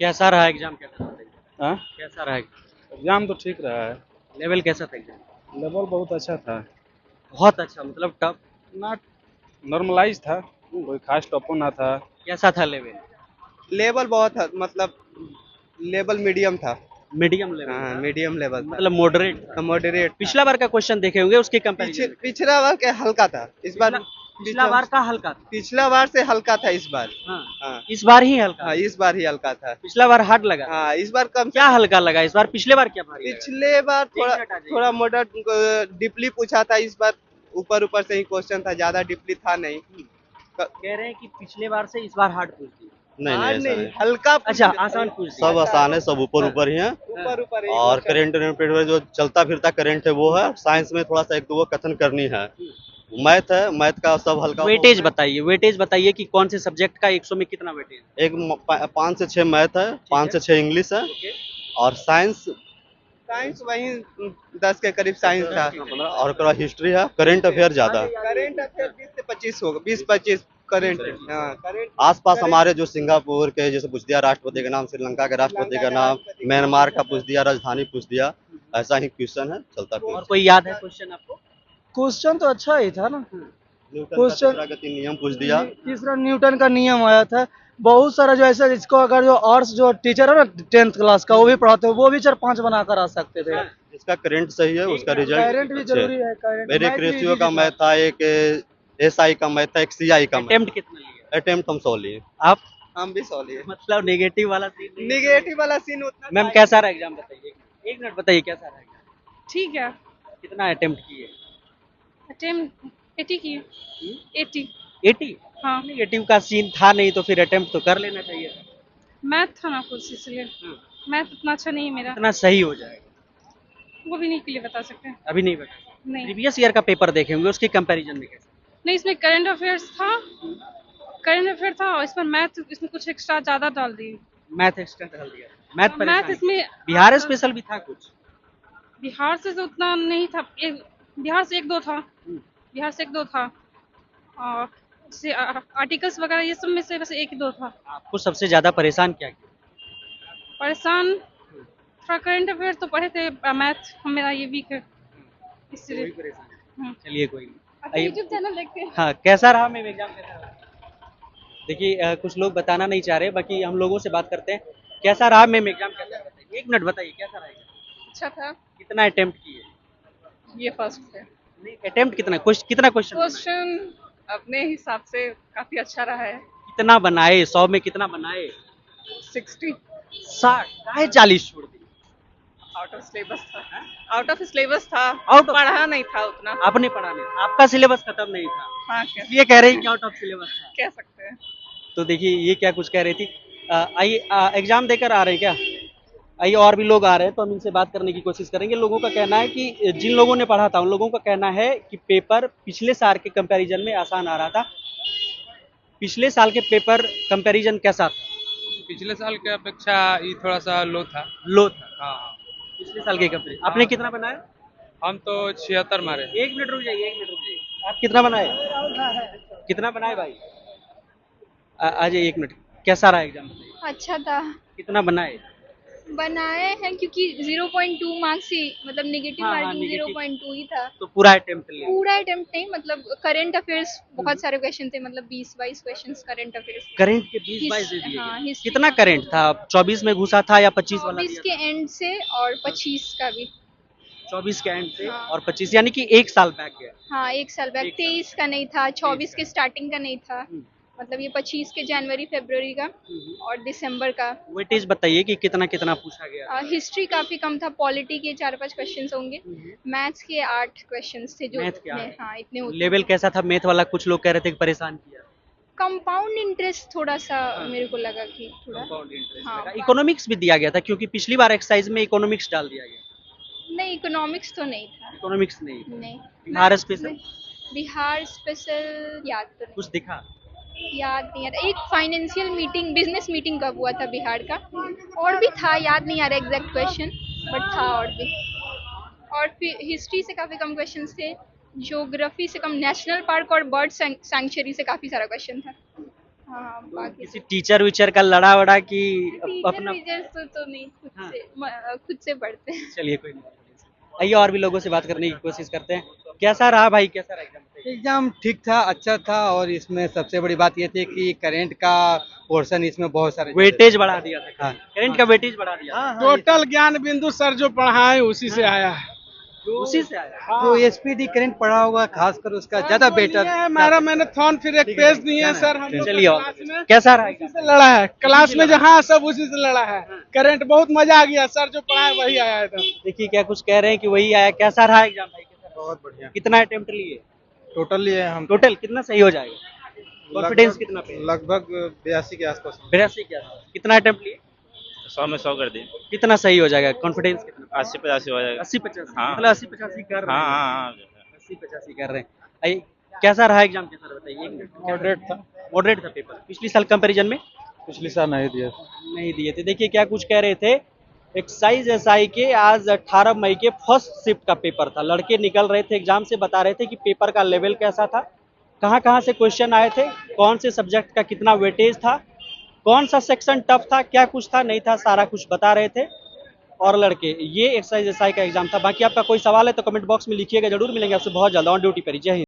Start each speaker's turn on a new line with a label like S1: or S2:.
S1: कैसा रहा एग्जाम कैसा था?
S2: हाँ,
S1: कैसा रहा?
S2: एग्जाम तो ठीक रहा है।
S1: लेवल कैसा था एग्जाम?
S2: लेवल बहुत अच्छा था।
S1: बहुत अच्छा मतलब टफ।
S2: ना, नॉर्मलाइज था। कोई खास टॉपो ना था।
S1: कैसा था लेवल?
S3: लेवल बहुत था, मतलब लेवल मीडियम था।
S1: मीडियम लेवल
S3: हाँ,
S1: था
S3: मीडियम लेवल था।
S1: मतलब मॉडरेट था।
S3: मॉडरेट था।
S1: पिछला बार का क्वेश्चन देखे होंगे उसके कंपैरिजन में
S3: पिछला बार के हल्का था, इस बार
S1: पिछला बार का हल्का था।
S3: पिछला बार से हल्का था इस बार।
S1: हाँ
S3: हाँ
S1: इस बार ही हल्का
S3: हाँ,
S1: था।
S3: इस बार ही हल्का था।
S1: पिछला बार हार्ड लगा।
S3: हाँ, इस बार कम से
S1: क्या हल्का लगा इस बार? पिछले बार क्या भारी लगा?
S3: पिछले बार थोड़ा
S1: मिनट आ जाइए।
S3: थोड़ा मॉडर्न डीपली पूछा था, इस बार ऊपर ऊपर से ही क्वेश्चन था, ज्यादा डीपली था नहीं।
S1: कह रहे हैं कि पिछले बार से इस बार हार्ड पूछ दिया।
S4: नहीं नहीं, ऐसा नहीं।
S3: हल्का
S1: अच्छा आसान पूछ दिया।
S4: सब आसान है, सब ऊपर ऊपर ही है।
S3: ऊपर ऊपर ही
S4: और
S3: क्वेश्चन।
S4: करंट अफेयर जो चलता फिरता करंट है वो है। साइंस में थोड़ा सा एक दो वो कथन करनी है। मैथ है, मैथ का सब हल्का
S1: वेटेज बताइए कि कौन से सब्जेक्ट का 100 में कितना वेटेज?
S4: एक 5 से 6 मैथ है, 5 से 6 इंग्लिश है।
S1: ओके।
S4: और साइंस
S3: साइंस वही 10 के करीब साइंस था।
S4: 15। और ओकरा हिस्ट्री है। करंट अफेयर ज्यादा है।
S3: करंट अफेयर 20 से 25 होगा, 20-25 करंट। हाँ, करंट
S4: आसपास हमारे जो सिंगापुर के जैसे पूछ दिया राष्ट्रपति का नाम, श्रीलंका के राष्ट्रपति का नाम, म्यांमार का पूछ दिया, राजधानी पूछ दिया। ऐसा ही क्वेश्चन है चलता
S1: और
S4: फिर।
S1: कोई याद है क्वेश्चन आपको?
S5: क्वेश्चन तो अच्छा ही था ना।
S4: न्यूटन का
S5: क्वेश्चन
S4: तीसरा गति नियम पूछ दिया।
S5: तीसरा न्यूटन का नियम आया था। बहुत सारा जो ऐसा जिसको अगर जो आर्ट्स जो टीचर है ना 10th क्लास का वो भी पढ़ाते हैं, वो भी 4-5 बनाकर आ सकते थे।
S4: जिसका करंट सही है उसका रिजल्ट
S5: करंट भी जरूरी है। करंट
S4: मेरे एक रेशियो का मैथ था, एक एसआई का मैथ था, एक सीआई का मैथ।
S1: अटेम्प्ट कितना लिया?
S4: अटेम्प्ट हम 100 लिए।
S1: आप
S3: हम भी 100 लिए।
S1: मतलब नेगेटिव वाला सीन?
S3: निगेटिव वाला सीन उतना
S1: मैम
S3: था
S1: कैसा रहा एग्जाम बताइए? एक मिनट बताइए कैसा रहा एग्जाम?
S6: ठीक है।
S1: कितना अटेम्प्ट किए?
S6: अटेम्प्ट 80 की। 80।
S1: 80?
S6: हाँ,
S1: नेगेटिव का सीन था नहीं तो फिर अटेम्प्ट तो कर लेना चाहिए था।
S6: मैथ था ना कुछ इसलिए। मैथ उतना अच्छा नहीं है मेरा।
S1: इतना सही हो जाएगा।
S6: वो भी नहीं क्लियर बता सकते।
S1: अभी नहीं बता।
S6: नहीं
S1: प्रीवियस ईयर का पेपर देखे होंगे उसके कंपैरिजन में कैसा?
S6: नहीं, इसमें करंट अफेयर्स था। करंट अफेयर था और इसमें मैथ इसमें कुछ एक्स्ट्रा ज़्यादा डाल दिए।
S1: मैथ एक्स्ट्रा डाल दिया। मैथ
S6: मैथ इसमें
S1: बिहार स्पेशल भी था कुछ?
S6: बिहार से तो उतना नहीं था। बिहार से 1-2 था। बिहार से 1-2 था। और से आर्टिकल्स वगैरह ये सब में से बस 1-2 था।
S1: आपको सबसे ज्यादा परेशान क्या किया?
S6: परेशान थोड़ा करंट अफेयर तो पढ़े थे, मैथ मेरा ये वीक है इसलिए।
S1: चलिए कोई नहीं।
S6: अच्छा, यूट्यूब चैनल देखते हैं।
S1: हाँ कैसा रहा मैम एग्जाम कैसा रहा? देखिए कुछ लोग बताना नहीं चाह रहे, बाकी हम लोगों से बात करते हैं। कैसा रहा मैम एग्जाम कैसा रहा? बताइए। 1 मिनट बताइए कैसा रहा एग्जाम?
S6: अच्छा था।
S1: कितना अटेम्प्ट किए?
S6: ये फर्स्ट है।
S1: नहीं अटेम्प्ट कितना क्वेश्चन
S6: क्वेश्चन अपने हिसाब से काफी अच्छा रहा है।
S1: कितना बनाए? 100 में कितना बनाए?
S6: 60
S1: 60 काहे 40 छोड़ दिए?
S6: आउट ऑफ सिलेबस था। आउट ऑफ सिलेबस था।
S1: Out of-
S6: पढ़ा नहीं था उतना।
S1: आपने पढ़ा नहीं, आपका सिलेबस खत्म नहीं था
S6: हाँ,
S1: इसलिए कह रही कि आउट ऑफ सिलेबस था।
S6: कह सकते हैं।
S1: तो देखिए ये क्या कुछ कह रही थी। आइए एग्जाम देकर आ रहे हैं क्या? आइए और भी लोग आ रहे हैं तो हम इनसे बात करने की कोशिश करेंगे। लोगों का कहना है कि जिन लोगों ने पढ़ा था उन लोगों का कहना है कि पेपर पिछले साल के कंपैरिजन में आसान आ रहा था। पिछले साल के पेपर कंपैरिजन कैसा था?
S2: पिछले साल के अपेक्षा ये थोड़ा सा लो था।
S1: लो था
S2: हाँ,
S1: पिछले साल के कंपैरिजन। आपने कितना बनाया?
S2: हम तो 76 मारे।
S1: 1 मिनट रुक जाइए, 1 मिनट रुक जाइए। आप कितना बनाए? कितना बनाए भाई? आ जाइए 1 मिनट। कैसा रहा एग्जाम?
S7: अच्छा था।
S1: कितना बनाए?
S7: बनाए हैं क्योंकि 0.2 मार्क्स ही, मतलब नेगेटिव
S1: हाँ,
S7: मार्किंग
S1: negative।
S7: 0.2 ही था।
S1: तो पूरा अटेम्प्ट लिया?
S7: पूरा अटेम्प्ट नहीं, मतलब करंट अफेयर्स बहुत सारे क्वेश्चन थे, मतलब 20-22 क्वेश्चंस करंट अफेयर्स।
S1: करंट के 20-22 दे दिए
S7: हाँ,
S1: गए।
S7: हिस्ट्री
S1: कितना करंट था? 24 में घुसा था या 25 वाला
S7: 24
S1: दिया
S7: के एंड से और 25 का भी।
S1: था? 24 के एंड से
S7: हाँ।
S1: और 25 यानी कि 1 साल बैक गया।
S7: हाँ, 1 साल बैक।
S1: एक साल
S7: 23 का नहीं था, 24 के स्टार्टिंग का नहीं था,
S1: हम्म।
S7: मतलब ये 25 के जनवरी फरवरी का और दिसंबर का।
S1: वेटेज बताइए कि कितना कितना पूछा गया?
S7: हिस्ट्री काफी कम था, पॉलिटी के 4-5 क्वेश्चंस होंगे, मैथ्स के 8 क्वेश्चंस थे जो
S1: मैथ के 8।
S7: हाँ इतने होते।
S1: लेवल कैसा था मैथ वाला? कुछ लोग कह रहे थे कि परेशान किया।
S7: कंपाउंड इंटरेस्ट थोड़ा सा मेरे को लगा कि थोड़ा।
S1: कंपाउंड इंटरेस्ट
S7: हाँ,
S1: लगा। इकोनॉमिक्स भी दिया गया था क्योंकि पिछली बार एक्सरसाइज में इकोनॉमिक्स डाल दिया गया।
S7: नहीं, इकोनॉमिक्स तो नहीं था।
S1: इकोनॉमिक्स नहीं।
S7: नहीं।
S1: बिहार स्पेशल?
S7: बिहार स्पेशल याद तो नहीं।
S1: कुछ दिखा?
S7: याद नहीं आ रहा। एक फाइनेंशियल मीटिंग, बिजनेस मीटिंग कब हुआ था बिहार का, और भी था, याद नहीं आ रहा एग्जैक्ट क्वेश्चन, बट था और भी। और फिर हिस्ट्री से काफ़ी कम क्वेश्चंस थे, ज्योग्राफी से कम, नेशनल पार्क और बर्ड सैंक्चुरी से काफ़ी सारा क्वेश्चन था। हाँ बाकी
S1: किसी टीचर वीचर का लड़ा वड़ा कि अपना?
S7: टीचर तो नहीं,
S1: हाँ।
S7: खुद से पढ़ते हैं।
S1: चलिए कोई नहीं। आइए और भी लोगों से बात करने की कोशिश करते हैं। कैसा रहा भाई, कैसा रहा एग्जाम?
S8: एग्जाम ठीक था, अच्छा था। और इसमें सबसे बड़ी बात ये थी कि करंट का पोर्शन इसमें बहुत सारे
S1: वेटेज बढ़ा दिया था,
S8: हाँ।
S1: करंट का वेटेज बढ़ा दिया था।
S2: टोटल ज्ञान बिंदु सर जो पढ़ाए उसी से आया है।
S1: उसी से आया।
S8: जो एसपीडी करंट पढ़ा होगा खासकर उसका ज्यादा बेटर।
S2: हमारा मैराथन फिर एक पेज नहीं है सर, हम लोग
S1: चलिए और
S2: क्लास में
S1: कैसा रहा
S2: उसी
S1: एग्जाम?
S2: से लड़ा है, क्लास में जहाँ सब उसी से लड़ा है। करंट बहुत मजा आ गया, सर जो पढ़ाए वही आया था।
S1: देखिए क्या कुछ कह रहे हैं कि वही आया। कैसा रहा एग्जाम भाई, कैसा रहा?
S8: बहुत बढ़िया।
S1: कितना अटेम्प्ट लिए?
S8: टोटल लिए हम
S1: टोटल कितना सही हो जाएगा? कॉन्फिडेंस कितना पे?
S8: लगभग 82 के आसपास।
S1: 82 क्या? कितना अटेम्प्ट लिए?
S9: 100 में 100 कर दिए।
S1: कितना सही हो जाएगा? कॉन्फिडेंस कितना?
S9: 80-85 हो जाएगा।
S1: 80-85
S9: हाँ।
S1: मतलब 80-85 कर रहे
S9: हाँ
S1: हैं।
S9: हाँ हाँ
S1: 80-85 कर रहे हैं। आइए, कैसा रहा एग्जाम, कैसा रहा बताइए?
S8: मॉडरेट था।
S1: मॉडरेट था पेपर पिछली साल कंपैरिजन में?
S8: पिछले साल नहीं दिया।
S1: नहीं दिए थे। देखिए क्या कुछ कह रहे थे। एक्साइज एसआई के आज 18 मई के फर्स्ट शिफ्ट का पेपर था। लड़के निकल रहे थे एग्जाम से, बता रहे थे कि पेपर का लेवल कैसा था, कहाँ कहाँ से क्वेश्चन आए थे, कौन से सब्जेक्ट का कितना वेटेज था, कौन सा सेक्शन टफ था, क्या कुछ था नहीं था, सारा कुछ बता रहे थे। और लड़के, ये एक्साइज एसआई का एग्जाम था। बाकी आपका कोई सवाल है तो कमेंट बॉक्स में लिखिएगा, जरूर मिलेंगे आपसे बहुत जल्द ऑन ड्यूटी पर। जय हिंद।